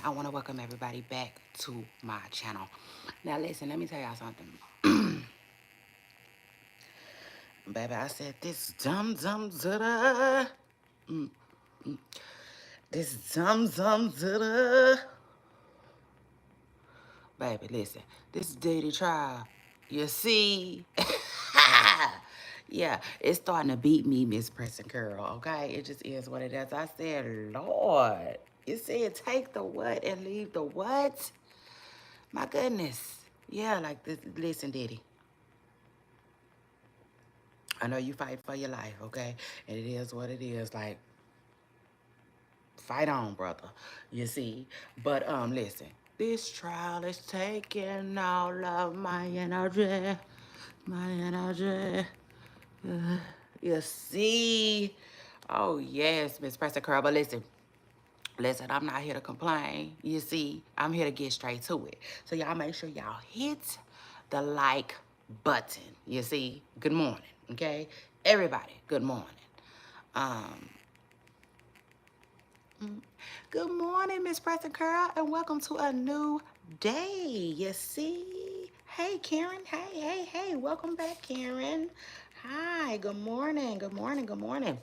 I want to welcome everybody back to my channel. Now, listen, let me tell y'all something. Baby, I said this dum-dum zutta. This dum-dum zutta. Baby, listen, this Diddy trial, you see? Yeah, it's starting to beat me, Miss Preston Curl, okay? It just is what it is. I said, Lord, you said take the what and leave the what? My goodness. Yeah, like this. Listen, Diddy. I know you fight for your life, okay? And it is what it is. Like, fight on, brother. You see? But listen. This trial is taking all of my energy. My energy. You see? Oh yes, Miss Preston Curl. But listen, I'm not here to complain. You see, I'm here to get straight to it. So y'all make sure y'all hit the like button. You see, good morning, okay? Everybody, good morning. Um, Good morning, Miss Preston Curl, and welcome to a new day. You see? Hey, Karen. Hey. Welcome back, Karen. Hi, good morning, good morning, good morning.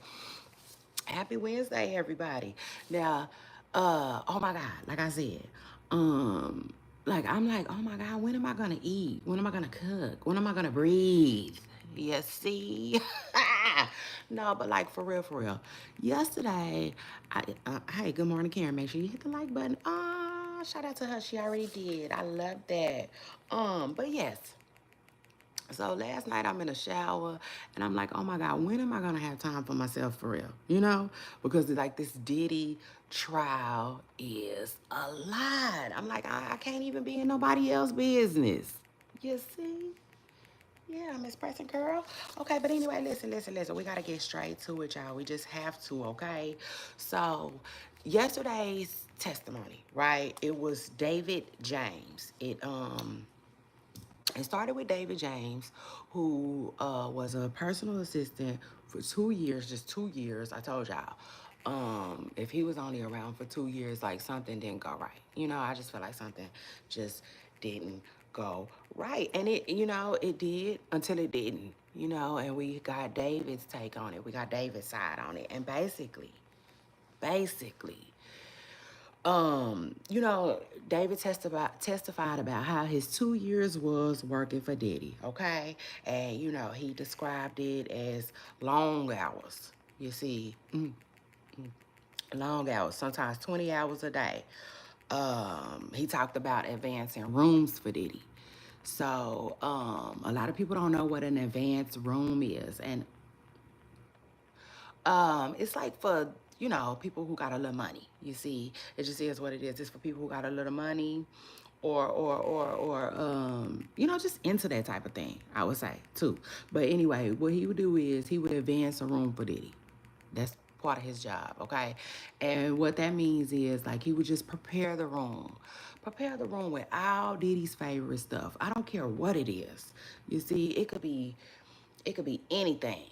Happy Wednesday, everybody. Now, oh my God, like I said, I'm like, oh my God, when am I gonna eat? When am I gonna cook? When am I gonna breathe? You see? No, but like for real. Yesterday, hey, good morning, Karen. Make sure you hit the like button. Shout out to her. She already did. I love that. But yes. So last night I'm in the shower and I'm like, oh my God, when am I gonna have time for myself for real? You know? Because like this Diddy trial is a lot. I'm like, I can't even be in nobody else's business. You see? Yeah, Miss Preston Girl. Okay, but anyway, listen. We gotta get straight to it, y'all. We just have to, okay? So yesterday's testimony, right? It was David James. It started with David James, who was a personal assistant for 2 years, just 2 years. I told y'all, if he was only around for 2 years, like something didn't go right. You know, I just feel like something just didn't go right. And it did until it didn't, and we got David's take on it. We got David's side on it. And basically, David testified about how his 2 years was working for Diddy, okay? And, he described it as long hours, you see, long hours, sometimes 20 hours a day. He talked about advancing rooms for Diddy. So, a lot of people don't know what an advanced room is. And it's like for, people who got a little money. You see, it just is what it is. It's for people who got a little money or just into that type of thing, I would say, too. But anyway, what he would do is he would advance a room for Diddy. That's part of his job, okay? And what that means is, like, he would just prepare the room. Prepare the room with all Diddy's favorite stuff. I don't care what it is. You see, it could be anything.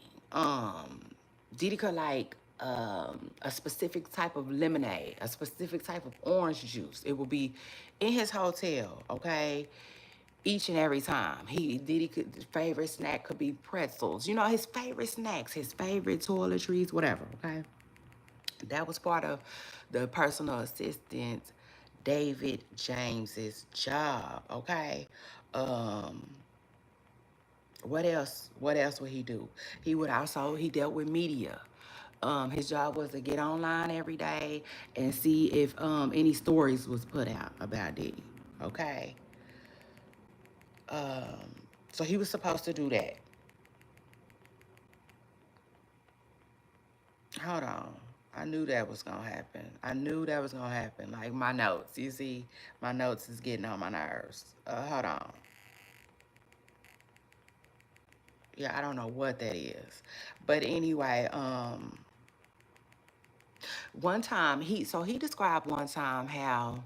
Diddy could like a specific type of lemonade, a specific type of orange juice. It will be in his hotel, okay? Each and every time. His favorite snack could be pretzels. His favorite snacks, his favorite toiletries, whatever, okay? That was part of the personal assistant David James's job, okay? Um, what else? What else would he do? He dealt with media. His job was to get online every day and see if any stories was put out about Diddy. Okay. Um, so he was supposed to do that. Hold on. I knew that was gonna happen. I knew that was gonna happen. Like my notes. You see, my notes is getting on my nerves. Hold on. Yeah, I don't know what that is. But anyway, one time he described one time how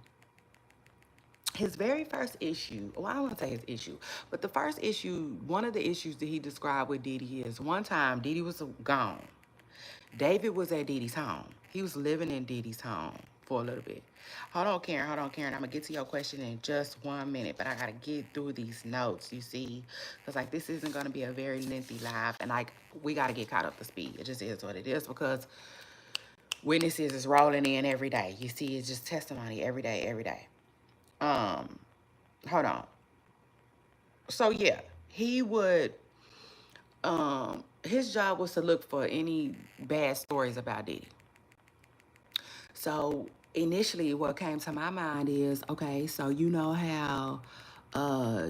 his very first issue, well, I don't want to say his issue, but the first issue, one of the issues that he described with Diddy is one time Diddy was gone. David was at Diddy's home. He was living in Diddy's home. for a little bit. Hold on, Karen. Hold on, Karen. I'm going to get to your question in just 1 minute, but I got to get through these notes, you see? Because, like, this isn't going to be a very lengthy live, and, like, we got to get caught up to speed. It just is what it is because witnesses is rolling in every day. You see, it's just testimony every day, every day. Hold on. So, yeah, he would, his job was to look for any bad stories about Diddy. So initially what came to my mind is, okay, so you know how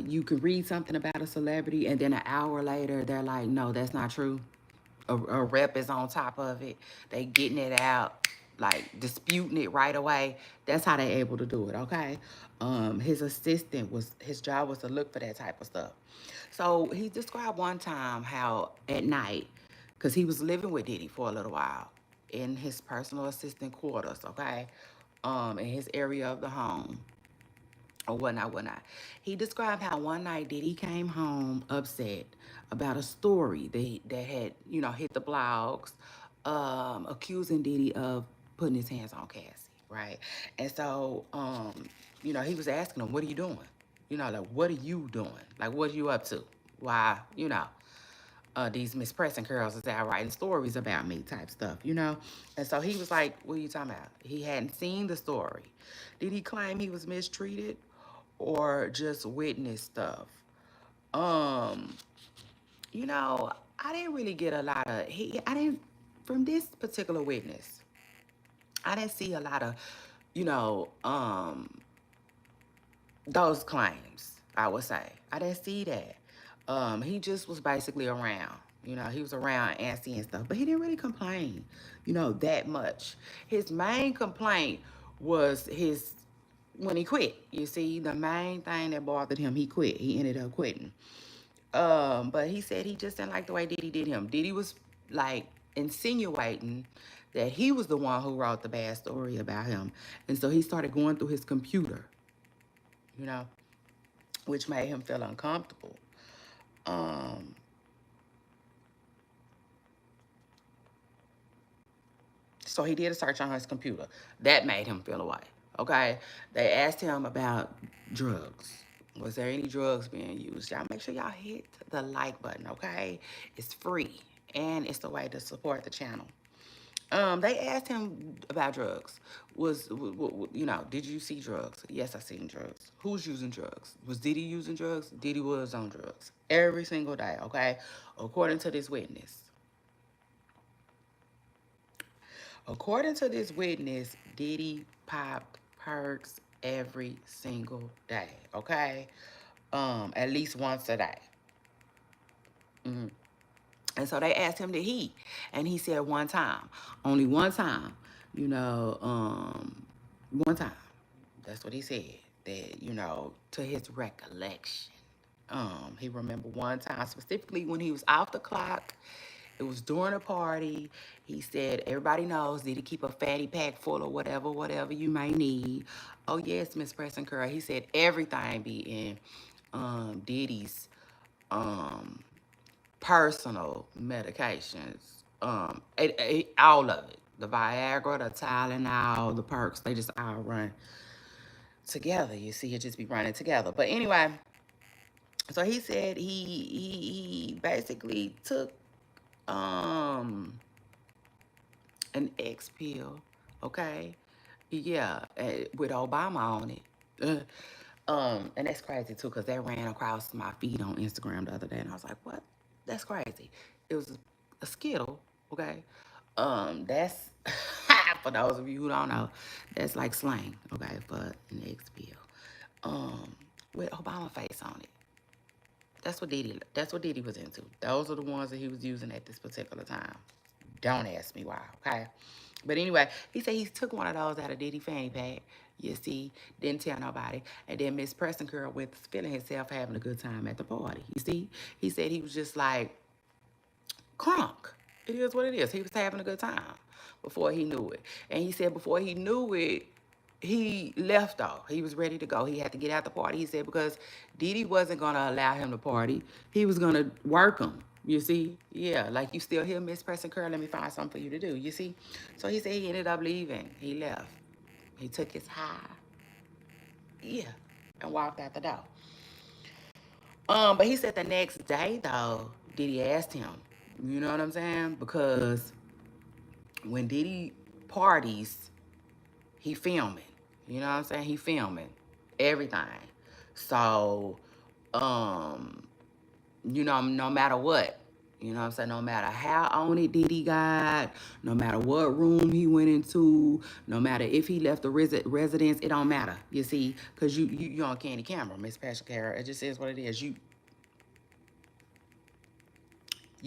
you can read something about a celebrity and then an hour later they're like, no, that's not true. A rep is on top of it. They getting it out, like disputing it right away. That's how they able to do it, okay? His job was to look for that type of stuff. So he described one time how at night, because he was living with Diddy for a little while in his personal assistant quarters, okay? In his area of the home or whatnot, whatnot. He described how one night Diddy came home upset about a story that had, hit the blogs, accusing Diddy of putting his hands on Cassie, right? And so, he was asking him, what are you doing? Like, what are you doing? Like, what are you up to? Why, these Miss Pressing Curls is out writing stories about me type stuff. And so he was like, what are you talking about? He hadn't seen the story. Did he claim he was mistreated or just witnessed stuff? Um, I didn't really get a lot of, from this particular witness, I didn't see a lot of, you know, um, those claims, I would say. I didn't see that. He just was basically around. He was around Anstey and stuff, but he didn't really complain, that much. His main complaint was when he quit. You see, the main thing that bothered him, he quit. He ended up quitting. But he said he just didn't like the way Diddy did him. Diddy was like insinuating that he was the one who wrote the bad story about him. And so he started going through his computer, you know, which made him feel uncomfortable. So he did a search on his computer. That made him feel away, okay? They asked him about drugs. Was there any drugs being used? Y'all make sure y'all hit the like button, okay? It's free, and it's the way to support the channel. They asked him about drugs. Did you see drugs? Yes, I seen drugs. Who's using drugs? Was Diddy using drugs? Diddy was on drugs every single day, okay? According to this witness. According to this witness, Diddy popped perks every single day, okay? At least once a day. And so they asked him to he, and he said one time, only one time, one time. That's what he said. That to his recollection, he remembered one time specifically when he was off the clock. It was during a party. He said, everybody knows, did he keep a fatty pack full of whatever you may need? Oh, yes, Miss Preston Curl. He said everything be in Diddy's personal medications. All of it. The Viagra, the Tylenol, the perks, they just all run together. You see, it just be running together. But anyway, so he said he basically took an X pill, okay? Yeah, with Obama on it. And that's crazy too, because that ran across my feed on Instagram the other day, and I was like, what? That's crazy. It was a Skittle, okay? That's for those of you who don't know, that's like slang, okay, for an X pill. With Obama face on it. That's what Diddy was into. Those are the ones that he was using at this particular time. Don't ask me why, okay? But anyway, he said he took one of those out of Diddy fanny pack. You see, didn't tell nobody. And then Miss Preston Girl was feeling himself having a good time at the party. You see, he said he was just like crunk. It is what it is. He was having a good time before he knew it. And he said before he knew it, he left off. He was ready to go. He had to get out the party. He said because Diddy wasn't going to allow him to party. He was going to work him. You see? Yeah, like you still here, Miss Preston Curl, let me find something for you to do. You see? So he said he ended up leaving. He left. He took his high, yeah, and walked out the door. But he said the next day though, Diddy asked him, you know what I'm saying? Because when Diddy parties, he filming. You know what I'm saying? He filming everything. So, um, no matter what, you know what I'm saying? No matter how on it Diddy got, no matter what room he went into, no matter if he left the residence, it don't matter. You see, because you on candy camera, Miss Passion Cara. It just is what it is. You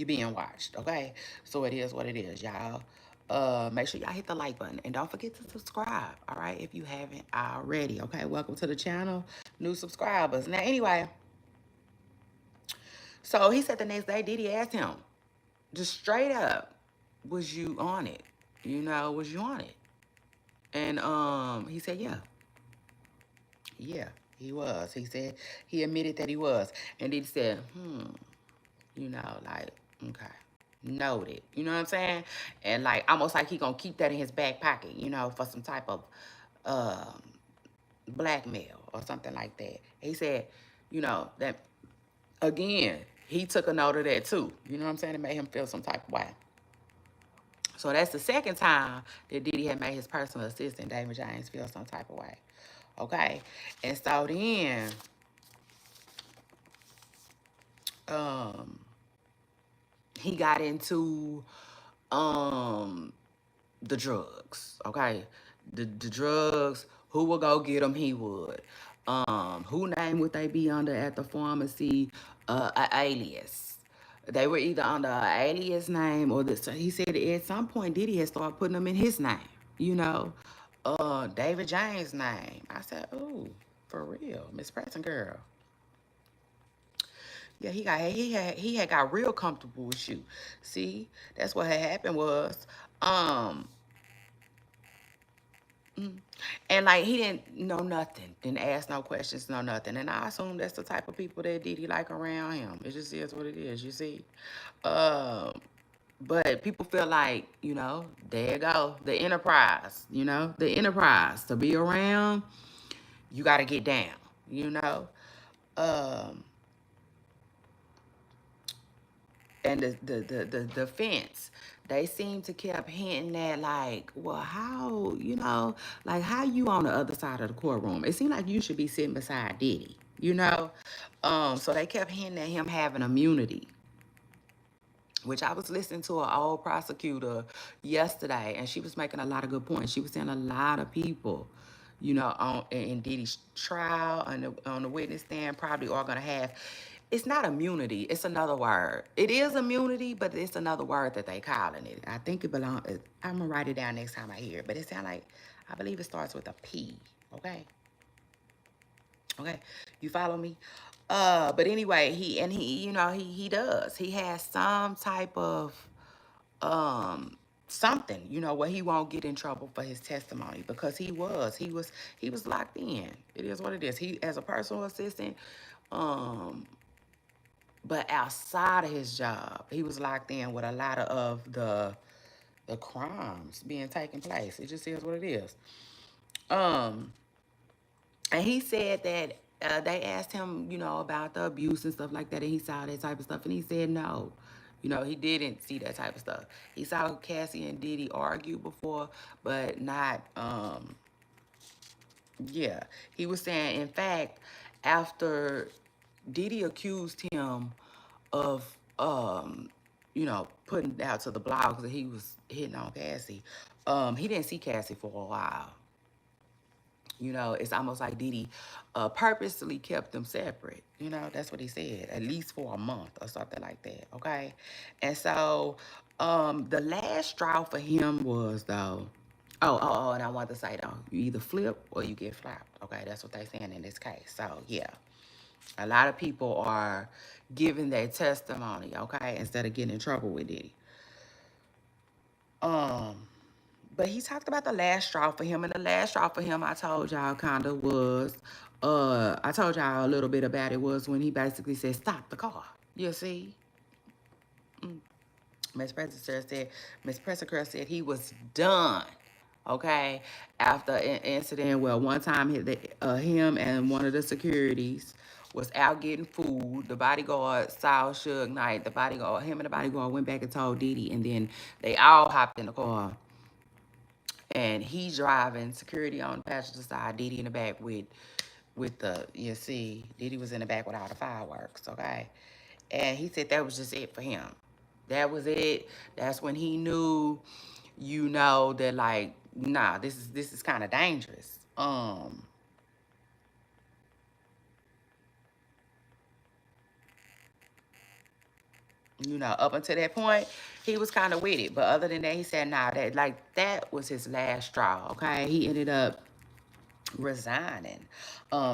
being watched, okay? So it is what it is, y'all. Make sure y'all hit the like button and don't forget to subscribe, all right? If you haven't already, okay? Welcome to the channel, new subscribers. Now, anyway, so he said the next day, Diddy asked him, just straight up, was you on it? Was you on it? And he said, yeah. Yeah, he was. He said he admitted that he was. And Diddy said, like, okay, noted. You know what I'm saying? And like, almost like he gonna keep that in his back pocket, for some type of um, blackmail or something like that. He said, that again, he took a note of that too. You know what I'm saying? It made him feel some type of way. So that's the second time that Diddy had made his personal assistant, David James, feel some type of way. Okay? And so then, he got into the drugs, okay? The drugs, who would go get them, he would. Who name would they be under at the pharmacy? A alias. They were either under an alias name or this. So he said at some point Diddy had started putting them in his name, David James' name. I said, ooh, for real, Miss Preston girl. Yeah, he had got real comfortable with you. See, that's what had happened was, um, and like he didn't know nothing, didn't ask no questions, no nothing. And I assume that's the type of people that Diddy like around him. It just is what it is, you see. But people feel like, there you go, the enterprise, the enterprise to be around, you got to get down, you know. Um, and the defense, they seem to kept hinting at like, well, how, like how you on the other side of the courtroom? It seemed like you should be sitting beside Diddy, so they kept hinting at him having immunity, which I was listening to an old prosecutor yesterday, and she was making a lot of good points. She was saying a lot of people, in Diddy's trial, on the witness stand, probably are going to have, it's not immunity, it's another word. It is immunity, but it's another word that they calling it. I think it belongs, I'm going to write it down next time I hear it, but it sounds like, I believe it starts with a P, okay? Okay, you follow me? But anyway, he does. He has some type of something, where he won't get in trouble for his testimony because he was locked in. It is what it is. He as a personal assistant, but outside of his job, he was locked in with a lot of the crimes being taken place. It just is what it is. Um, And he said that they asked him, about the abuse and stuff like that, and he saw that type of stuff, and he said no. He didn't see that type of stuff. He saw Cassie and Diddy argue before, but not, yeah. He was saying, in fact, after Diddy accused him of, putting out to the blogs that he was hitting on Cassie, he didn't see Cassie for a while. It's almost like Diddy purposely kept them separate. That's what he said, at least for a month or something like that, okay? And so the last straw for him was, though, and I want to say, though, you either flip or you get flapped, okay? That's what they're saying in this case. So, yeah, a lot of people are giving their testimony, okay, instead of getting in trouble with Diddy. But he talked about the last straw for him, and the last straw for him, I told y'all, kind of was, I told y'all a little bit about it, was when he basically said, stop the car. You see? Miss Presser said he was done, okay? After an incident, well, one time him and one of the securities was out getting food. The bodyguard saw Suge Knight. Him and the bodyguard went back and told Diddy, and then they all hopped in the car. And he's driving, security on the passenger side, Diddy in the back with the, you see, Diddy was in the back with all the fireworks, okay? And he said that was just it for him. That was it. That's when he knew, you know, that like, nah, this is kind of dangerous. You know, up until that point, he was kind of with it. But other than that, he said, nah, that was his last straw, okay? He ended up resigning.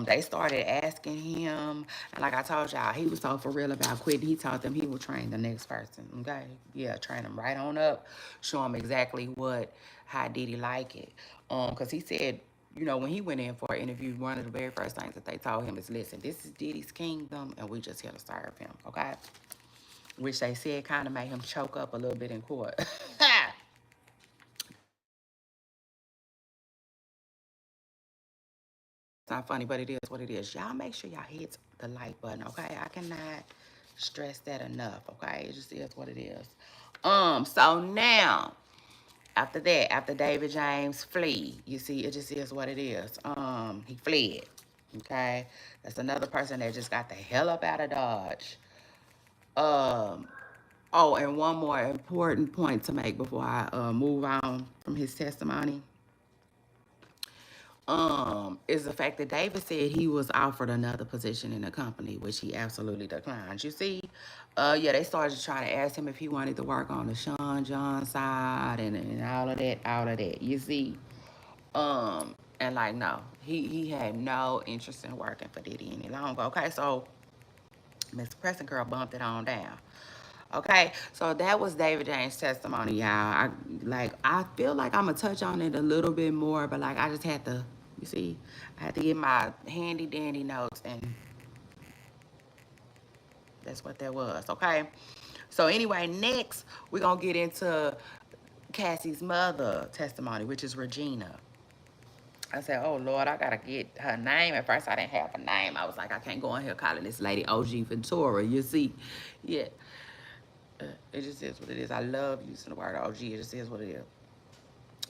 They started asking him, and like I told y'all, he was so for real about quitting. He told them he would train the next person. Okay, yeah, train them right on up, show them exactly how did he like it. Cause he said, you know, when he went in for an interview, one of the very first things that they told him is, listen, this is Diddy's kingdom, and we just here to serve him. Okay, which they said kind of made him choke up a little bit in court. It's not funny, but it is what it is. Y'all make sure y'all hit the like button, okay? I cannot stress that enough, okay? It just is what it is. So now, after that, after David James flee, you see, it just is what it is. He fled, okay? That's another person that just got the hell up out of Dodge. Oh, and one more important point to make before I move on from his testimony. Is the fact that David said he was offered another position in the company, which he absolutely declined. You see, yeah, they started trying to ask him if he wanted to work on the Sean John side and all of that. You see, and like no, he had no interest in working for Diddy any longer. Okay, so Mr. Preston Girl bumped it on down. Okay, so that was David James' testimony, y'all. I feel like I'm gonna touch on it a little bit more, but like I just had to, you see, I had to get my handy dandy notes, and that's what that was. Okay, so anyway, next we're gonna get into Cassie's mother testimony, which is Regina. I said, oh Lord, I gotta get her name. At first, I didn't have a name. I was like, I can't go in here calling this lady OG Ventura. You see, yeah. It just is what it is. I love using the word OG. It just is what it is.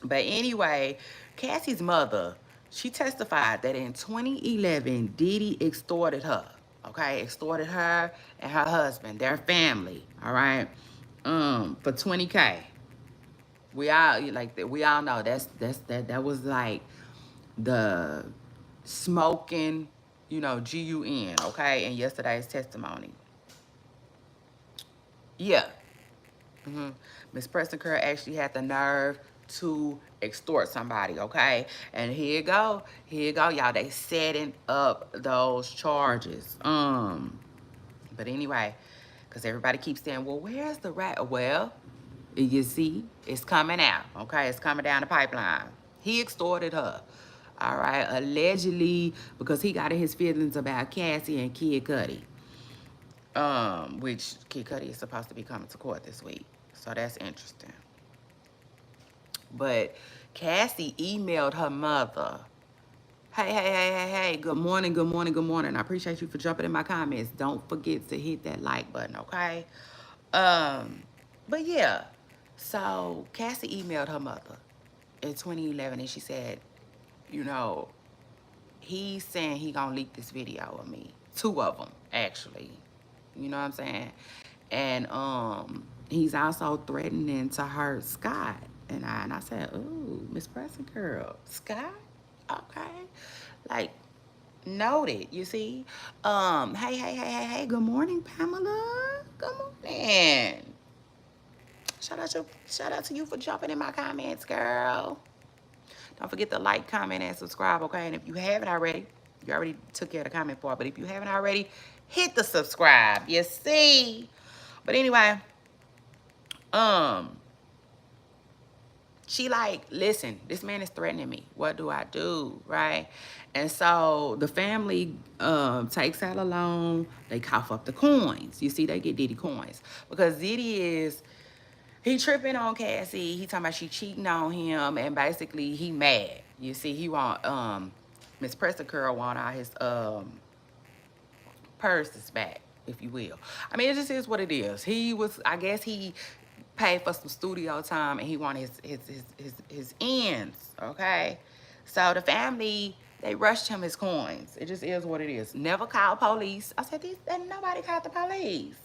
But anyway, Cassie's mother, she testified that in 2011, Diddy extorted her. Okay, extorted her and her husband, their family. All right, for 20K. We all know that was like the smoking, you know, GUN. Okay, in yesterday's testimony. Yeah, Miss Preston Kerr actually had the nerve to extort somebody, okay? And here you go, y'all. They setting up those charges. But anyway, because everybody keeps saying, well, where's the rat? Well, you see, it's coming out, okay? It's coming down the pipeline. He extorted her, all right? Allegedly, because he got in his feelings about Cassie and Kid Cudi. Which Kid Cudi is supposed to be coming to court this week. So that's interesting. But Cassie emailed her mother. Hey, good morning, good morning, good morning. I appreciate you for jumping in my comments. Don't forget to hit that like button, okay? But yeah, so Cassie emailed her mother in 2011 and she said, you know, he's saying he gonna leak this video of me. 2 of them, actually. You know what I'm saying? And he's also threatening to hurt Scott. And I said, ooh, Miss Preston Girl, Scott? Okay. Like, noted, you see? Hey, good morning, Pamela. Good morning. Shout out to you for jumping in my comments, girl. Don't forget to like, comment, and subscribe, okay? And if you haven't already, you already took care of the comment part, but if you haven't already, hit the subscribe, you see? But anyway, she like, listen, this man is threatening me. What do I do, right? And so the family takes out a loan. They cough up the coins. You see, they get Diddy coins. Because Diddy is, He tripping on Cassie. He talking about she cheating on him, and basically he mad. You see, he want Miss Preston Curl want all his purses back, if you will. I mean, it just is what it is. He was, I guess he paid for some studio time, and he wanted his ends. Okay, so the family, they rushed him his coins. It just is what it is. Never called police. I said, these, and nobody called the police.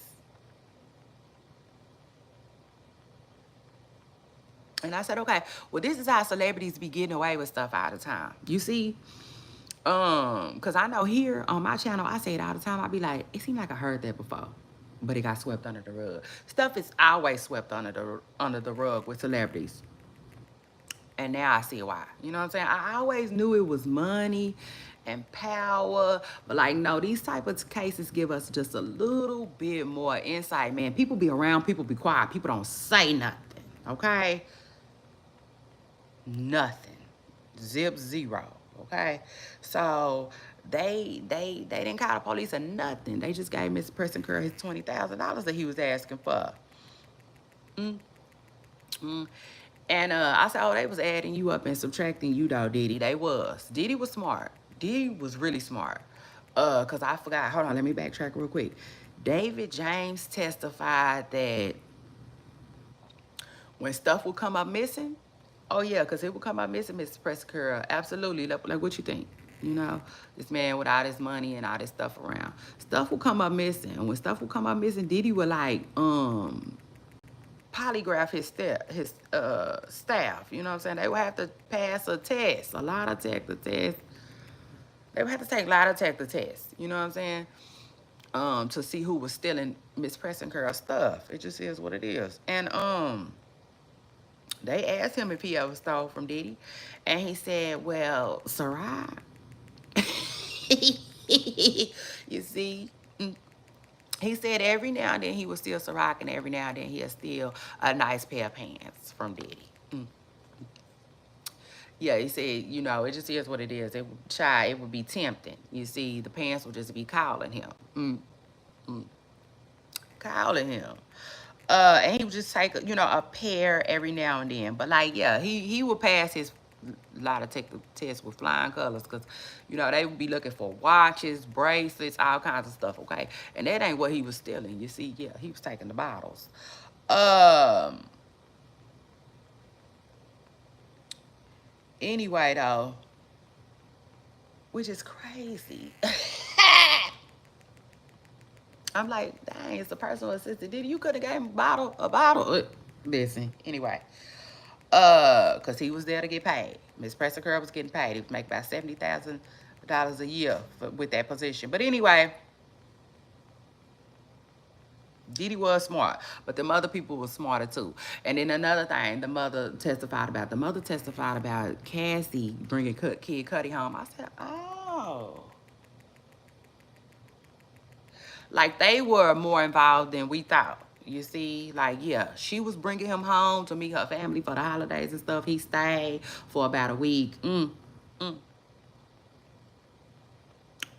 And I said, okay, well, this is how celebrities be getting away with stuff all the time. You see? Cause I know here on my channel, I say it all the time. I be like, it seemed like I heard that before, but it got swept under the rug. Stuff is always swept under the rug with celebrities. And now I see why. You know what I'm saying? I always knew it was money and power, but like, no, these type of cases give us just a little bit more insight, man. People be around, people be quiet, people don't say nothing, okay? Nothing. Zip zero. Okay. So they didn't call the police or nothing. They just gave Mr. Preston Curl his $20,000 that he was asking for. Mm, mm. And I said, oh, they was adding you up and subtracting you though, Diddy. They was. Diddy was smart. Diddy was really smart. Cause I forgot. Hold on, let me backtrack real quick. David James testified that when stuff will come up missing, oh yeah, because it will come up missing, Mr. Prescura. Absolutely. Like what you think? You know, this man with all this money and all this stuff around. Stuff will come up missing. And when stuff will come up missing, Diddy will like polygraph his staff. You know what I'm saying? They will have to pass a test, a lie detector test. They would have to take lie detector tests. You know what I'm saying? To see who was stealing Miss Preston Curl's stuff. It just is what it is. And they asked him if he ever stole from Diddy. And he said, well, Sarai. You see? He said every now and then he would steal Ciroc, and every now and then he'll steal a nice pair of pants from Diddy. Yeah, he said, you know, it just is what it is. It would be tempting. You see, the pants would just be calling him. Calling him. And he would just take, you know, a pair every now and then. But like, yeah, he would pass his lie detector test with flying colors, because, you know, they would be looking for watches, bracelets, all kinds of stuff, okay? And that ain't what he was stealing. You see, yeah, he was taking the bottles. Anyway, though, which is crazy. I'm like, dang, it's a personal assistant. Did you could have gave him a bottle. Listen, anyway. Cause he was there to get paid. Miss Preston Curl was getting paid. He was making about $70,000 a year with that position. But anyway, Diddy was smart, but the other people were smarter too. And then another thing, the mother testified about Cassie bringing Kid Cudi home. I said, oh. Like, they were more involved than we thought. You see, like, yeah, she was bringing him home to meet her family for the holidays and stuff. He stayed for about a week. And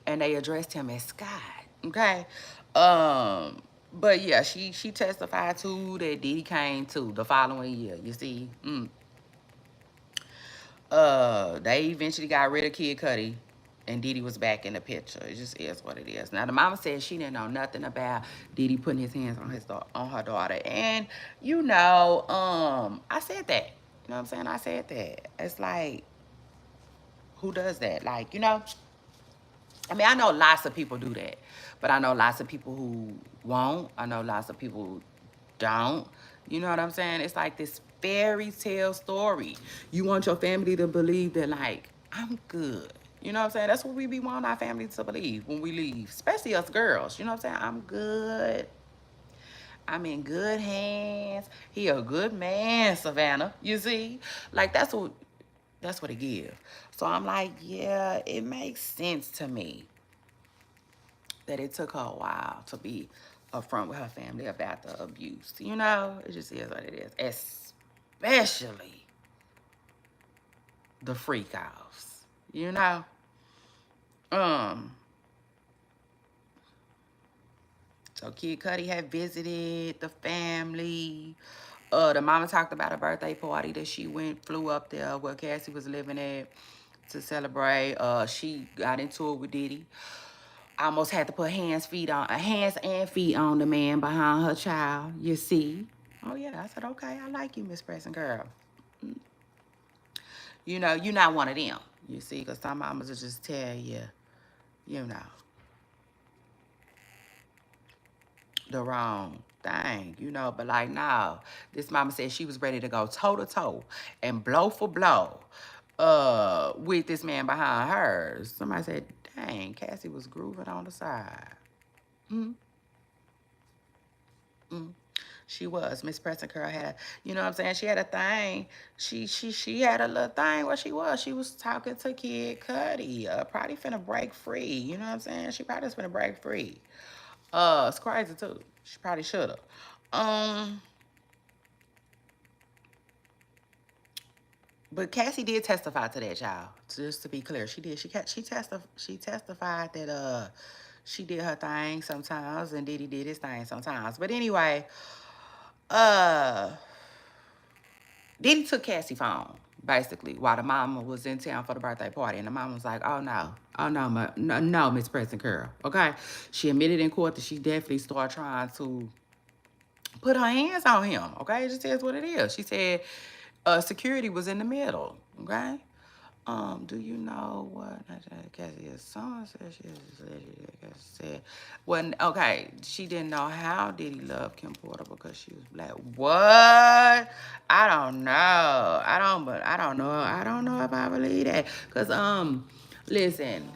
they addressed him as Scott. Okay. But yeah, she testified too that Diddy came too the following year. You see, they eventually got rid of Kid Cudi, and Diddy was back in the picture. It just is what it is. Now the mama said she didn't know nothing about Diddy putting his hands on her daughter, and you know, I said that. You know what I'm saying? I said that. It's like, who does that? Like, you know. I mean, I know lots of people do that, but I know lots of people who won't. I know lots of people who don't. You know what I'm saying? It's like this fairy tale story. You want your family to believe that, like, I'm good. You know what I'm saying? That's what we be wanting our family to believe when we leave, especially us girls. You know what I'm saying? I'm good. I'm in good hands. He a good man, Savannah. You see? Like, that's what it gives. So I'm like, yeah, it makes sense to me that it took her a while to be upfront with her family about the abuse. You know, it just is what it is. Especially the freak offs. You know? So Kid Cudi had visited the family. The mama talked about a birthday party that she flew up there where Cassie was living at to celebrate. She got into it with Diddy. Almost had to put hands and feet on the man behind her child. You see? Oh yeah, I said okay. I like you, Miss Preston girl. You know, you're not one of them. You see, because some mamas will just tell you, you know, the wrong thing, you know. But like, no, this mama said she was ready to go toe to toe and blow for blow with this man behind her. Somebody said, dang, Cassie was grooving on the side. Mm, mm. She was. Miss Preston Curl had, you know what I'm saying? She had a thing. She had a little thing where she was. She was talking to Kid Cudi. Probably finna break free. You know what I'm saying? She probably was finna break free. It's crazy too. She probably should have. But Cassie did testify to that, y'all. Just to be clear, she did. She testified that she did her thing sometimes and Diddy did his thing sometimes. But anyway, uh Diddy took Cassie's phone, basically, while the mama was in town for the birthday party. And the mama was like, oh no, no, Miss Preston Curl. Okay. She admitted in court that she definitely started trying to put her hands on him. Okay. It just says what it is. She said security was in the middle. Okay. Do you know what Cassie is? Someone said said when okay, she didn't know how did he love Kim Porter because she was black. What? I don't know. I don't know. I don't know if I believe that. Cause listen,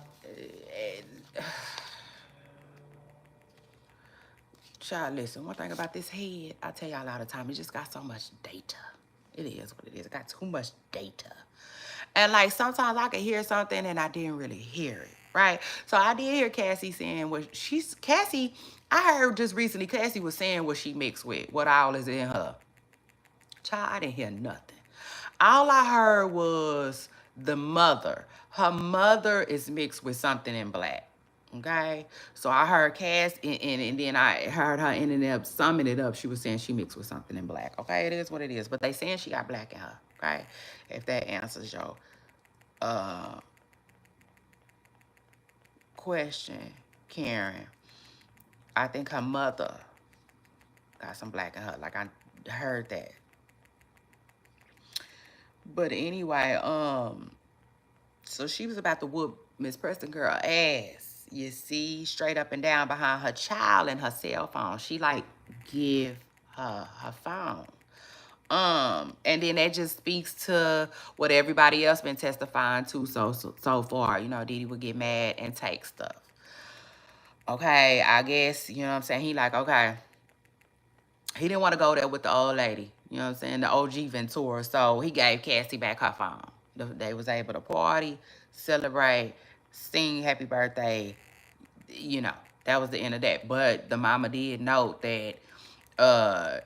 child, listen, one thing about this head, I tell y'all all the time, it just got so much data. It is what it is. It got too much data. And like sometimes I could hear something and I didn't really hear it, right? So I did hear Cassie saying Cassie, I heard just recently Cassie was saying what she mixed with, what all is in her. Child, I didn't hear nothing. All I heard was the mother. Her mother is mixed with something in black. Okay, so I heard Cass, and then I heard her ending up summing it up. She was saying she mixed with something in black. Okay, it is what it is. But they saying she got black in her. Okay, if that answers your uh question, Karen, I think her mother got some black in her. Like I heard that. But anyway, so she was about to whoop Miss Preston girl ass. You see, straight up and down behind her child and her cell phone. She like give her phone. And then that just speaks to what everybody else been testifying to so far. You know, Diddy would get mad and take stuff. Okay, I guess, you know what I'm saying? He like, okay. He didn't want to go there with the old lady. You know what I'm saying? The OG Ventura. So he gave Cassie back her phone. They was able to party, celebrate, sing happy birthday. You know, that was the end of that. But the mama did note that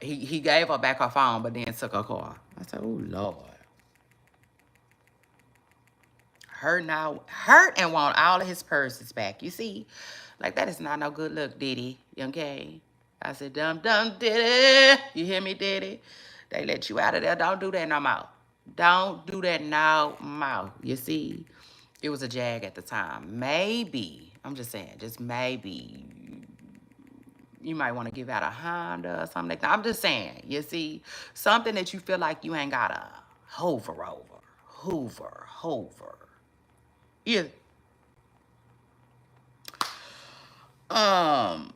he gave her back her phone, but then took her car. I said, oh, Lord. Hurt and want all of his purses back. You see? Like, that is not no good look, Diddy. Okay? I said, dum Diddy. You hear me, Diddy? They let you out of there. Don't do that no more. Don't do that no more. You see? It was a Jag at the time. Maybe, I'm just saying, just maybe you might want to give out a Honda or something like that. I'm just saying, you see? Something that you feel like you ain't got to hover over. Hoover. Yeah. Um,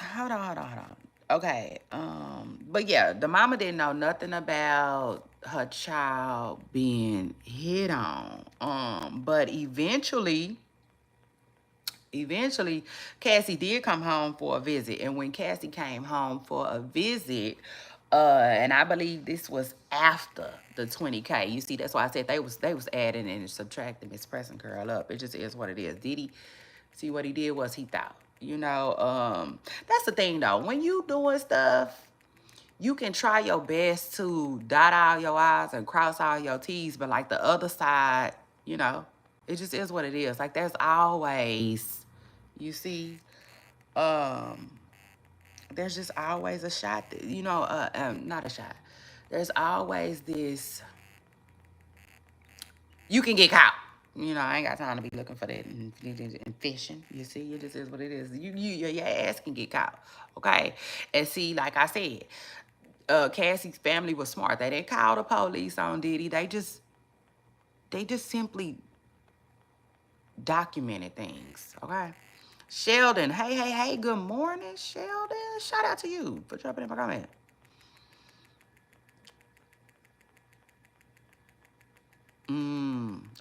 hold on. Okay. But yeah, the mama didn't know nothing about her child being hit on. But eventually, Cassie did come home for a visit. And when Cassie came home for a visit, and I believe this was after the 20K. You see, that's why I said they was adding and subtracting Miss Preston Curl up. It just is what it is. Diddy, see what he did was he thought. You know, that's the thing though. When you doing stuff, you can try your best to dot all your I's and cross all your T's, but like the other side, you know, It just is what it is. Like there's always, you see, um, there's just always a shot, not a shot. There's always this, you can get caught. I ain't got time to be looking for that and fishing. You see, it just is what it is. Your ass can get caught, okay? And see, like I said, Cassie's family was smart. They didn't call the police on Diddy. They just simply documented things, okay? Sheldon, hey, good morning, Sheldon. Shout out to you for dropping in my comment.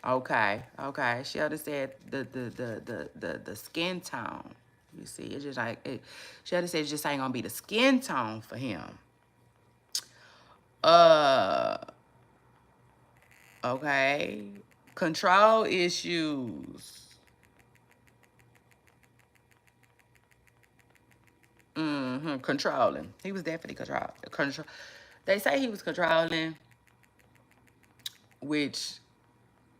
Okay. Sheldon said the skin tone. You see, it's just like Sheldon said it just ain't gonna be the skin tone for him. Uh okay. Control issues. Controlling. He was definitely control. They say he was controlling, which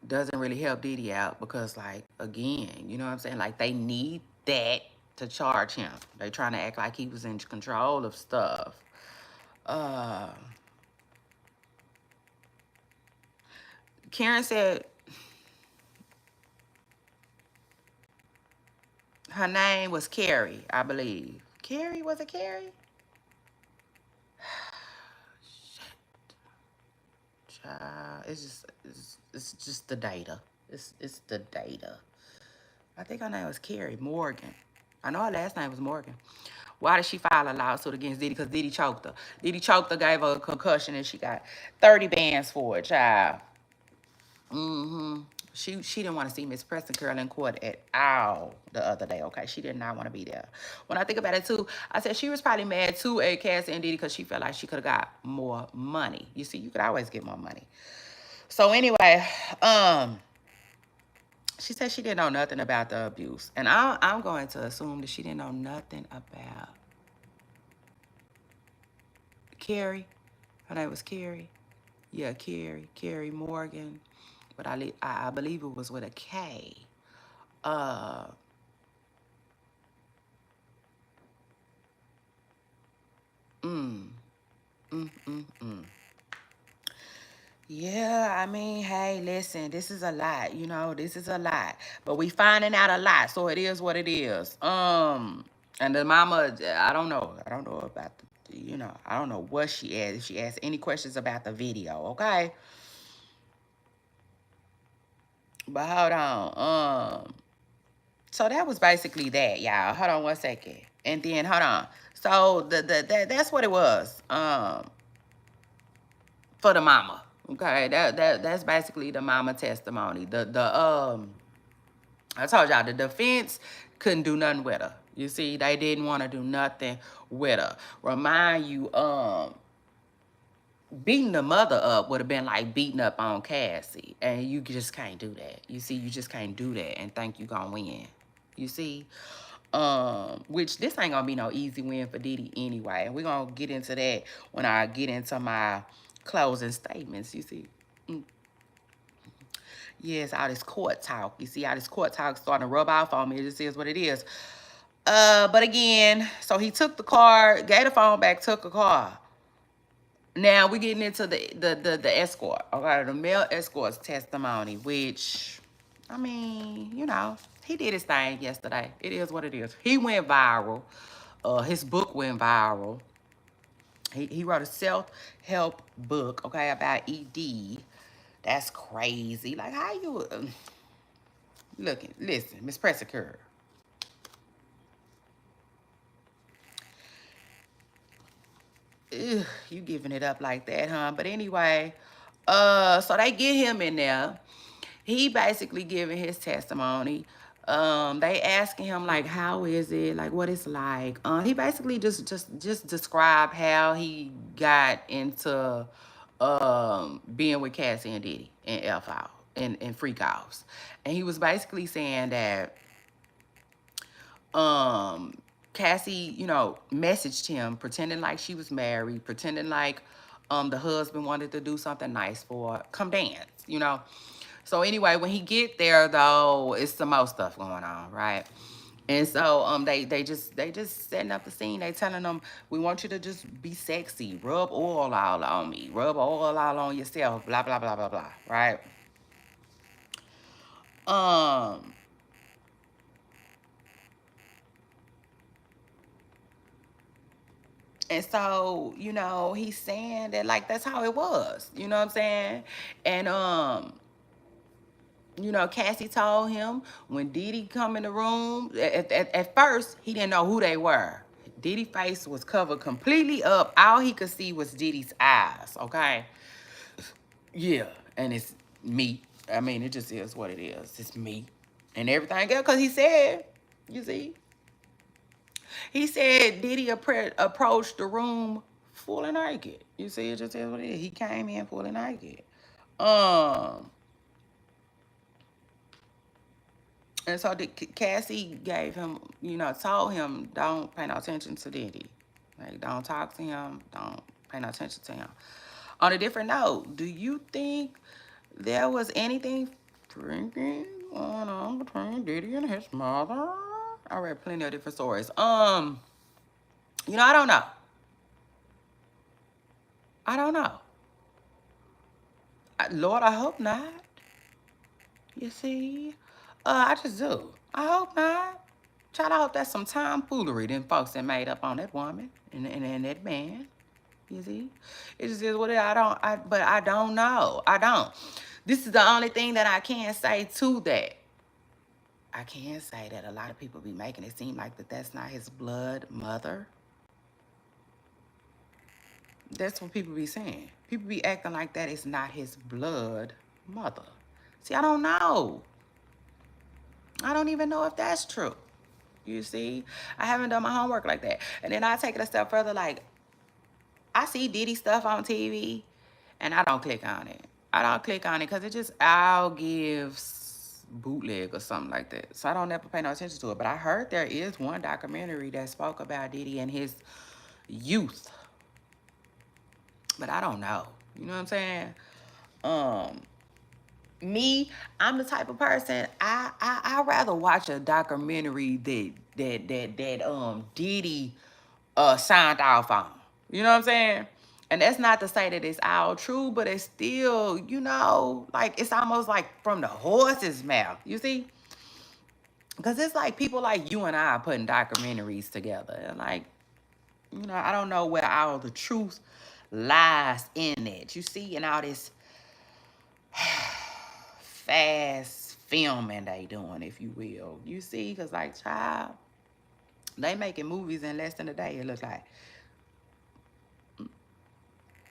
doesn't really help Diddy out because, like, again, you know what I'm saying? Like, they need that to charge him. They trying to act like he was in control of stuff. Karen said her name was Carrie, I believe. Carrie? Was it Carrie? Child, it's just the data. It's the data. I think her name was Carrie Morgan. I know her last name was Morgan. Why did she file a lawsuit against Diddy? Because Diddy choked her. Diddy choked her, gave her a concussion, and she got 30 bands for it, child. She didn't want to see Miss Preston Curl in court at all the other day, okay? She did not want to be there. When I think about it, too, I said she was probably mad, too, at Cassie and Diddy because she felt like she could have got more money. You see, you could always get more money. So, anyway, she said she didn't know nothing about the abuse. And I'm going to assume that she didn't know nothing about Carrie. Her name was Carrie. Yeah, Carrie Morgan. But I believe it was with a K. Uh, mm, mm, mm, mm. Yeah, I mean, hey, listen, this is a lot, this is a lot. But we finding out a lot, so it is what it is. And the mama, I don't know. I don't know about I don't know what she asked. If she asked any questions about the video, okay? But hold on. So that was basically that, y'all. Hold on one second. And then hold on. So that's what it was. For the mama. Okay. That's basically the mama testimony. I told y'all the defense couldn't do nothing with her. You see, they didn't want to do nothing with her. Remind you, beating the mother up would have been like beating up on Cassie. And you just can't do that. You see, you just can't do that and think you gonna win. You see? Which this ain't gonna be no easy win for Diddy anyway. And we're gonna get into that when I get into my closing statements, you see. Yes, all this court talk. You see, all this court talk starting to rub off on me. It just is what it is. But again, so he took the car, gave the phone back, took a car. Now we're getting into the escort, okay, the male escort's testimony, which, I mean, he did his thing yesterday. It is what it is. He went viral. His book went viral. He wrote a self-help book, okay, about ED. That's crazy. Like, how you listen, Miss Pressicure. Ugh, you giving it up like that, huh? But anyway, so they get him in there. He basically giving his testimony. They asking him like, how is it? Like, what it's like? He basically just described how he got into being with Cassie and Diddy and F out and freak offs. And he was basically saying that Cassie, messaged him pretending like she was married, pretending like the husband wanted to do something nice for her. Come dance, So anyway, when he get there though, it's some more stuff going on, right? And so they just setting up the scene. They telling them, we want you to just be sexy, rub oil all on me, rub oil all on yourself, blah blah blah blah blah, right? Um, and so he's saying that like that's how it was, you know what I'm saying? And Cassie told him when Diddy come in the room, at first, he didn't know who they were. Diddy's face was covered completely up. All he could see was Diddy's eyes, okay? Yeah, and it's me. I mean, it just is what it is. It's me. And everything else, because he said, you see, he said Diddy approached the room fully naked. You see, it just is what it is. He came in fully naked. Um, And so Cassie gave him, told him, don't pay no attention to Diddy. Like, don't talk to him. Don't pay no attention to him. On a different note, do you think there was anything freaking going on between Diddy and his mother? I read plenty of different stories. I don't know. I don't know. Lord, I hope not. You see? I just do. I hope not. Child, I hope that's some tomfoolery them folks that made up on that woman and that man. You see? It just is what it but I don't know. I don't. This is the only thing that I can say to that. I can say that a lot of people be making it seem like that's not his blood mother. That's what people be saying. People be acting like that is not his blood mother. See, I don't know. I don't even know if that's true. You see? I haven't done my homework like that. And then I take it a step further, like, I see Diddy stuff on TV, and I don't click on it. I don't click on it because it just all gives bootleg or something like that. So I don't ever pay no attention to it. But I heard there is one documentary that spoke about Diddy and his youth. But I don't know. You know what I'm saying? Me, I'm the type of person I rather watch a documentary that Diddy signed off on. You know what I'm saying? And that's not to say that it's all true, but it's still, like it's almost like from the horse's mouth. You see? Because it's like people like you and I are putting documentaries together. And like, I don't know where all the truth lies in it. You see, and all this fast filming they doing, if you will. You see, because like, child, they making movies in less than a day, it looks like.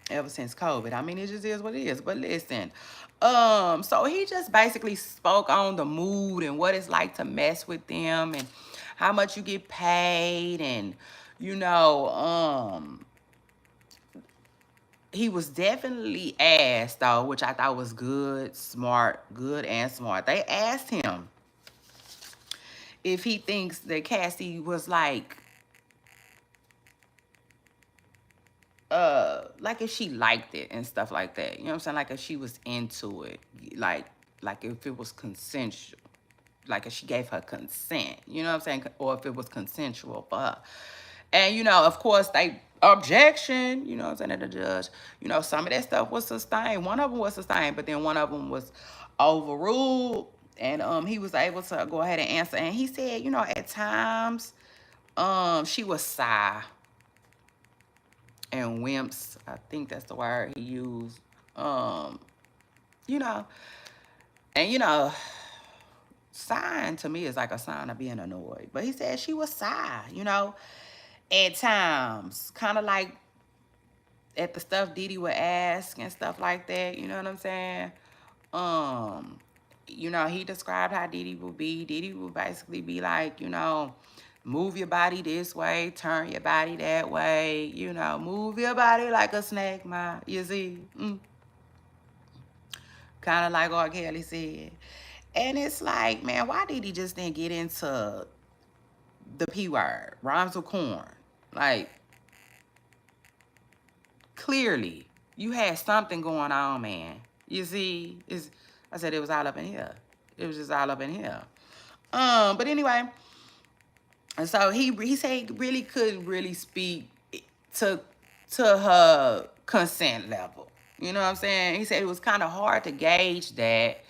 Ever since COVID. I mean, it just is what it is. But listen, so he just basically spoke on the mood and what it's like to mess with them and how much you get paid. And, he was definitely asked, though, which I thought was good and smart. They asked him if he thinks that Cassie was like if she liked it and stuff like that. You know what I'm saying? Like if she was into it. Like if it was consensual. Like if she gave her consent. You know what I'm saying? Or if it was consensual for her. And, of course, they objection, you know what I'm saying, to the judge. Some of that stuff was sustained. One of them was sustained, but then one of them was overruled. And he was able to go ahead and answer. And he said, at times, she was sigh and wimps. I think that's the word he used. You know, and sighing to me is like a sign of being annoyed. But he said she was sigh, at times, kind of like at the stuff Diddy would ask and stuff like that. You know what I'm saying? He described how Diddy would be. Diddy would basically be like, move your body this way, turn your body that way, move your body like a snake, you see? Kind of like R. Kelly said. And it's like, man, why did he just didn't get into the P word, rhymes with corn? Like, clearly, you had something going on, man. You see? I said it was all up in here. It was just all up in here. But anyway, and so he said he really couldn't really speak to her consent level. You know what I'm saying? He said it was kind of hard to gauge that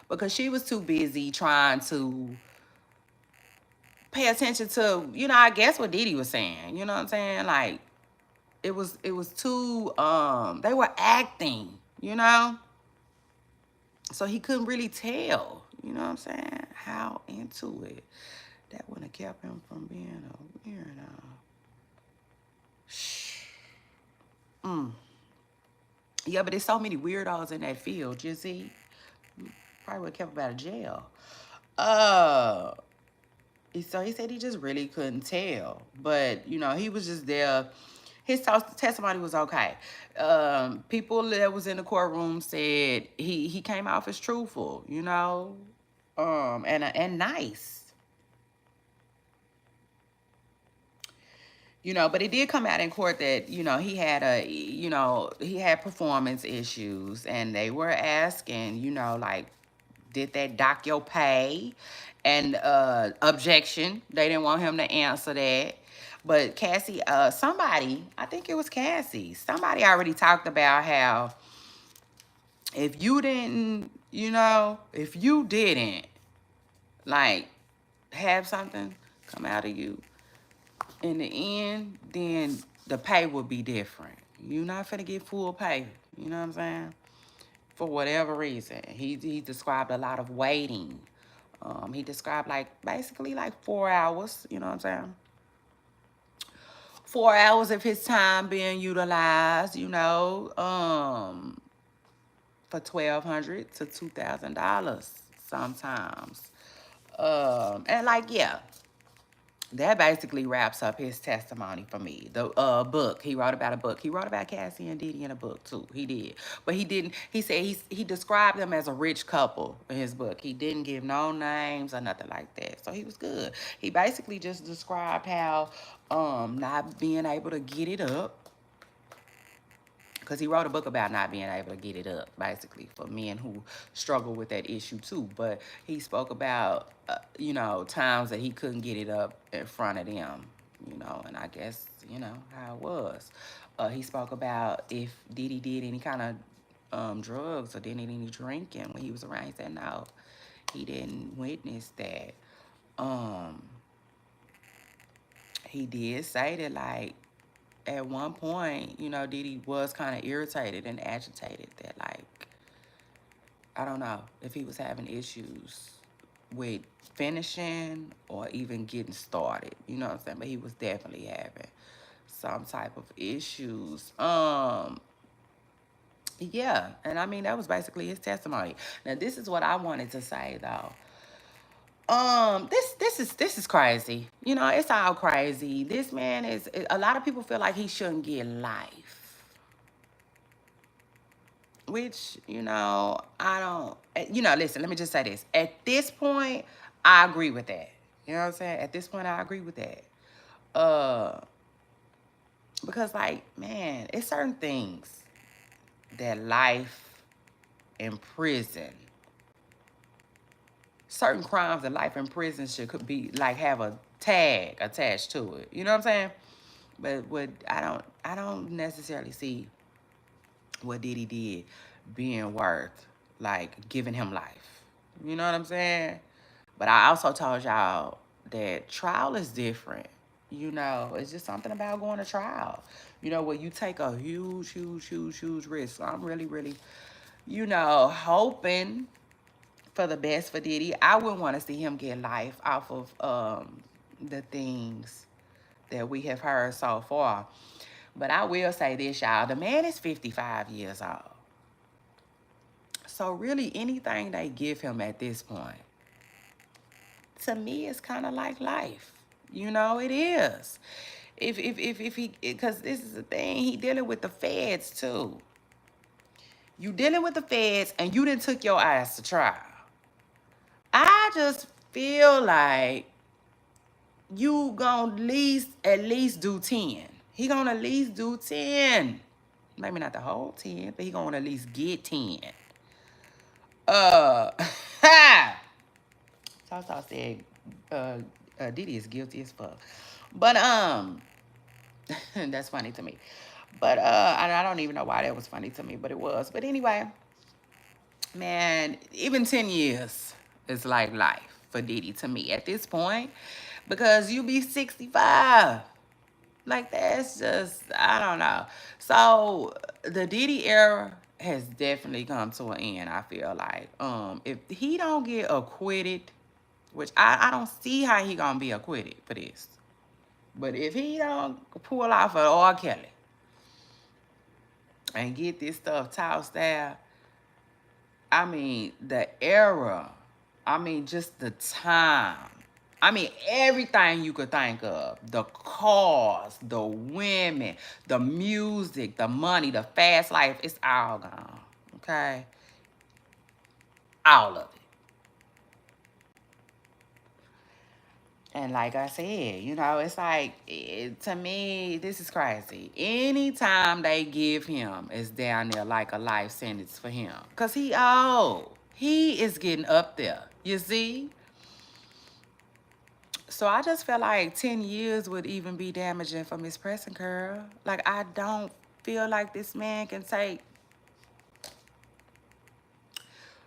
because she was too busy trying to pay attention to, I guess what Diddy was saying. You know what I'm saying? Like it was too they were acting, so he couldn't really tell, you know what I'm saying, how into it. That wouldn't have kept him from being a weirdo. Yeah, but there's so many weirdos in that field, you see. Probably would have kept him out of jail. So he said he just really couldn't tell. But, he was just there. His testimony was okay. People that was in the courtroom said he came off as truthful, and nice. But it did come out in court that, he had performance issues, and they were asking, like, did that dock your pay? And objection. They didn't want him to answer that. But Cassie, somebody, I think it was Cassie, somebody already talked about how if you didn't, like, have something come out of you in the end, then the pay would be different. You're not finna get full pay. You know what I'm saying? For whatever reason. He described a lot of waiting. He described basically 4 hours, you know what I'm saying? 4 hours of his time being utilized, for $1,200 to $2,000 sometimes. And yeah, that basically wraps up his testimony for me. The book, he wrote about a book. He wrote about Cassie and Diddy in a book too. He did. But he didn't, he said he described them as a rich couple in his book. He didn't give no names or nothing like that. So he was good. He basically just described how not being able to get it up, because he wrote a book about not being able to get it up, basically, for men who struggle with that issue too. But he spoke about, times that he couldn't get it up in front of them, and I guess, how it was. He spoke about if Diddy did any kind of drugs or did any drinking when he was around. He said no, he didn't witness that. He did say that, at one point, Diddy was kind of irritated and agitated that, I don't know if he was having issues with finishing or even getting started. You know what I'm saying? But he was definitely having some type of issues. Yeah, and I mean, that was basically his testimony. Now, this is what I wanted to say, though. This is crazy. It's all crazy. This man is, a lot of people feel like he shouldn't get life. Which, I don't, listen, let me just say this. At this point, I agree with that. You know what I'm saying? At this point, I agree with that. Because, man, it's certain things that life in prison, certain crimes that life in prison could be, have a tag attached to it. You know what I'm saying? But what I don't necessarily see what Diddy did being worth, giving him life. You know what I'm saying? But I also told y'all that trial is different. It's just something about going to trial. Where you take a huge, huge, huge, huge risk. So I'm really, really, hoping for the best for Diddy. I wouldn't want to see him get life off of the things that we have heard so far. But I will say this, y'all. The man is 55 years old. So really, anything they give him at this point, to me, it's kind of like life. It is. If he, because this is the thing, he dealing with the feds too. You dealing with the feds, and you didn't took your ass to trial. I just feel like you gonna at least do 10. He gonna at least do 10. Maybe not the whole 10, but he gonna at least get 10. Uh, Tata said, Diddy is guilty as fuck. But, that's funny to me. But, I don't even know why that was funny to me, but it was. But anyway, man, even 10 years is like life for Diddy to me at this point, because you be 65. Like, that's just, I don't know. So the Diddy era has definitely come to an end, I feel like. If he don't get acquitted, which I don't see how he gonna be acquitted for this. But if he don't pull off an R. Kelly and get this stuff tossed out, I mean, the era, I mean, just the time. I mean, everything you could think of. The cars, the women, the music, the money, the fast life, it's all gone. Okay? All of it. And like I said, you know, it's like, to me, this is crazy. Anytime they give him, it's down there like a life sentence for him. Because he old. He is getting up there. You see? So I just feel like 10 years would even be damaging for Miss Pressing Curl. Like, I don't feel like this man can take.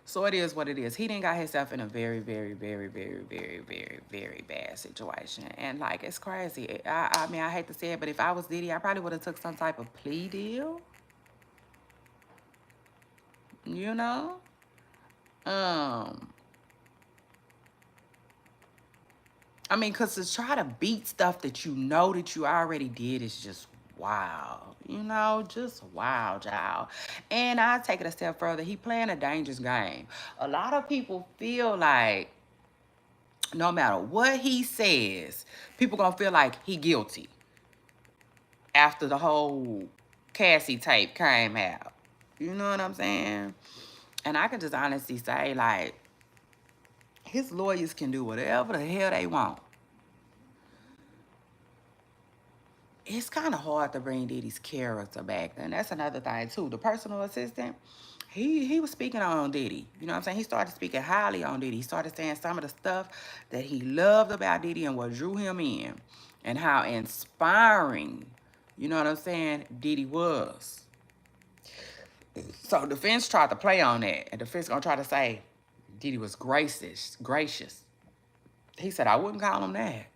So it is what it is. He didn't got himself in a very, very, very, very, very, very, very bad situation. And, like, it's crazy. I mean, I hate to say it, but if I was Diddy, I probably would have took some type of plea deal. You know? I mean, because to try to beat stuff that you know that you already did is just wow. You know, just wow, child. And I take it a step further. He playing a dangerous game. A lot of people feel like no matter what he says, people gonna feel like he guilty after the whole Cassie tape came out. You know what I'm saying? And I can just honestly say, like, his lawyers can do whatever the hell they want. It's kind of hard to bring Diddy's character back. And that's another thing, too. The personal assistant, he was speaking on Diddy. You know what I'm saying? He started speaking highly on Diddy. He started saying some of the stuff that he loved about Diddy and what drew him in. And how inspiring, you know what I'm saying, Diddy was. So defense tried to play on that. And defense gonna try to say Diddy was gracious. He said, I wouldn't call him that.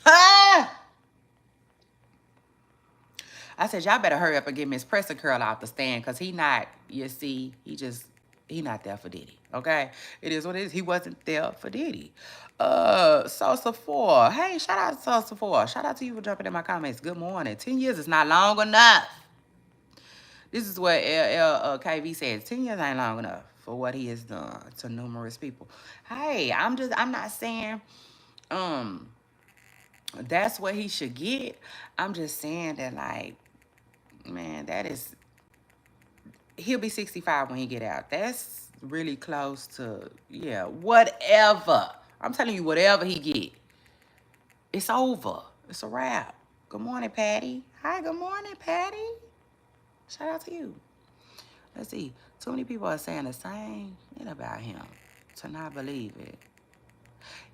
Ah! I said, y'all better hurry up and get Miss Pressing Curl off the stand, because he not, you see, he not there for Diddy, okay? It is what it is. He wasn't there for Diddy. Salsa 4. Hey, shout out to Salsa 4. Shout out to you for jumping in my comments. Good morning. 10 years is not long enough. This is what KV says. 10 years ain't long enough for what he has done to numerous people. Hey, I'm not saying, that's what he should get. I'm just saying that, like, man, that is, he'll be 65 when he get out. That's really close to, yeah, whatever. I'm telling you, whatever he get, it's over. It's a wrap. Good morning, Patty. Hi, good morning, Patty. Shout out to you. Let's see. Too many people are saying the same thing about him to not believe it.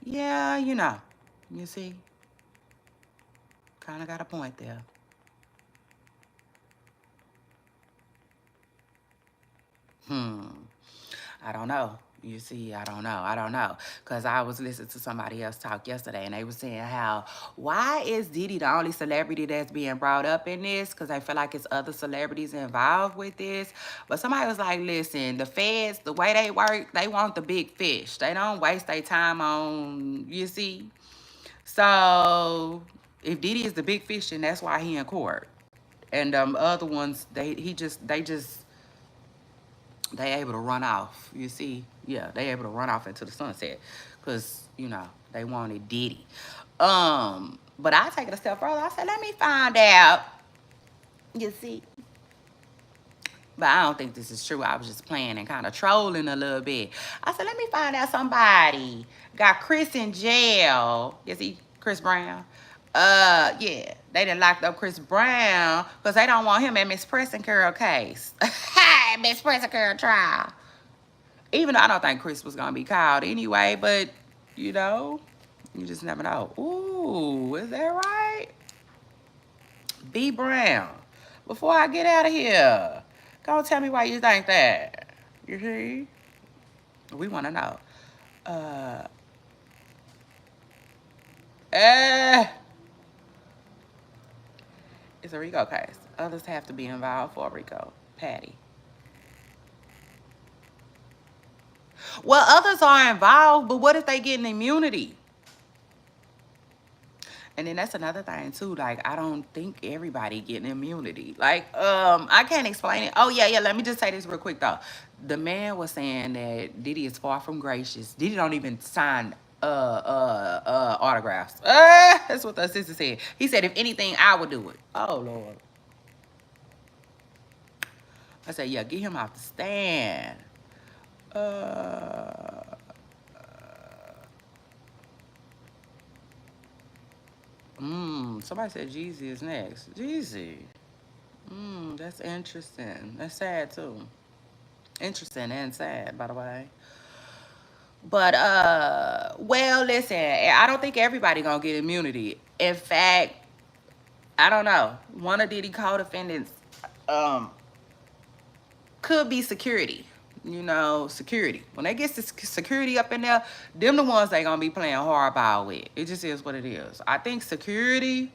Yeah, you know. You see? Kind of got a point there. I don't know. You see, I don't know. Because I was listening to somebody else talk yesterday, and they were saying how, why is Diddy the only celebrity that's being brought up in this? Because I feel like it's other celebrities involved with this. But somebody was like, listen, the feds, the way they work, they want the big fish. They don't waste their time on, you see? So if Diddy is the big fish, then that's why he in court. And other ones, they able to run off. You see, yeah, they able to run off into the sunset, because you know they wanted Diddy. But I take it a step further. I said, let me find out. You see, but I don't think this is true. I was just playing and kind of trolling a little bit. I said, let me find out somebody got Chris in jail. You see, Chris Brown. Yeah, they done locked up Chris Brown because they don't want him at Miss Pressing Curl case. Miss Pressing Curl trial. Even though I don't think Christmas gonna be called anyway, but you know, you just never know. Ooh, is that right? B Brown. Before I get out of here, go tell me why you think that. You see? We wanna know. Uh eh. It's a RICO case. Others have to be involved for a RICO. Patty. Well, others are involved, but what if they get an immunity? And then that's another thing too. Like, I don't think everybody getting immunity. Like, I can't explain it. Oh yeah. Let me just say this real quick though. The man was saying that Diddy is far from gracious. Diddy don't even sign autographs. That's what the assistant said. He said, if anything, I would do it. Oh Lord. I said, yeah, get him off the stand. Somebody said Jeezy is next. Jeezy. That's interesting. That's sad too. Interesting and sad, by the way. But well, listen, I don't think everybody gonna get immunity. In fact, I don't know. One of Diddy co-defendants could be security. You know, security. When they get security up in there, them the ones they gonna be playing hardball with. It just is what it is. I think security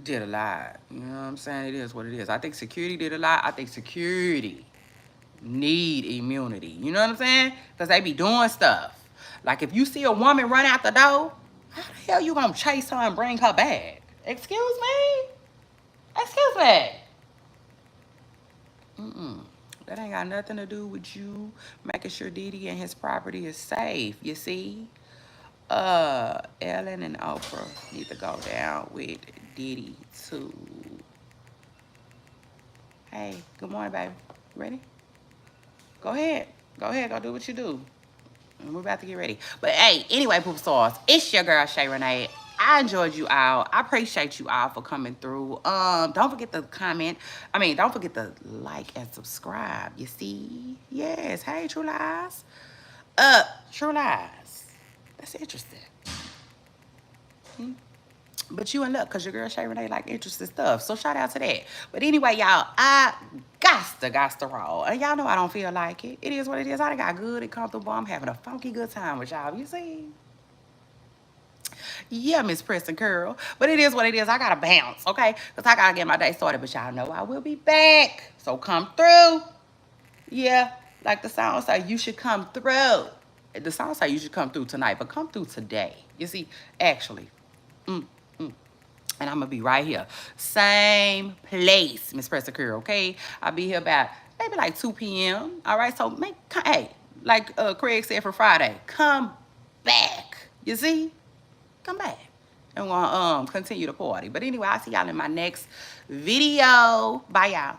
did a lot. You know what I'm saying? It is what it is. I think security did a lot. I think security need immunity. You know what I'm saying? Because they be doing stuff. Like if you see a woman run out the door, how the hell you gonna chase her and bring her back? Excuse me? Excuse me? That ain't got nothing to do with you making sure Diddy and his property is safe, you see? Ellen and Oprah need to go down with Diddy too. Hey, good morning, baby. Ready? Go ahead. Go ahead. Go do what you do. We're about to get ready. But hey, anyway, Poop Stars, it's your girl, Shay Renee. I enjoyed you all. I appreciate you all for coming through. Don't forget to comment. Don't forget to like and subscribe. You see? Yes. Hey, True Lies. True Lies. That's interesting. But you in luck because your girl Shay Renee like interesting stuff. So shout out to that. But anyway, y'all, I got to roll. And y'all know I don't feel like it. It is what it is. I done got good and comfortable. I'm having a funky good time with y'all. You see? Yeah, Miss Preston Curl. But it is what it is. I gotta bounce, okay? Because I gotta get my day started. But y'all know I will be back. So come through. Yeah, like the song say, you should come through. The song say you should come through tonight, but come through today. You see, actually. And I'm gonna be right here. Same place, Miss Preston Curl, okay? I'll be here about maybe like 2 p.m. All right, so hey, like Craig said for Friday, come back. You see? Come back. And we'll continue the party. But anyway, I'll see y'all in my next video. Bye, y'all.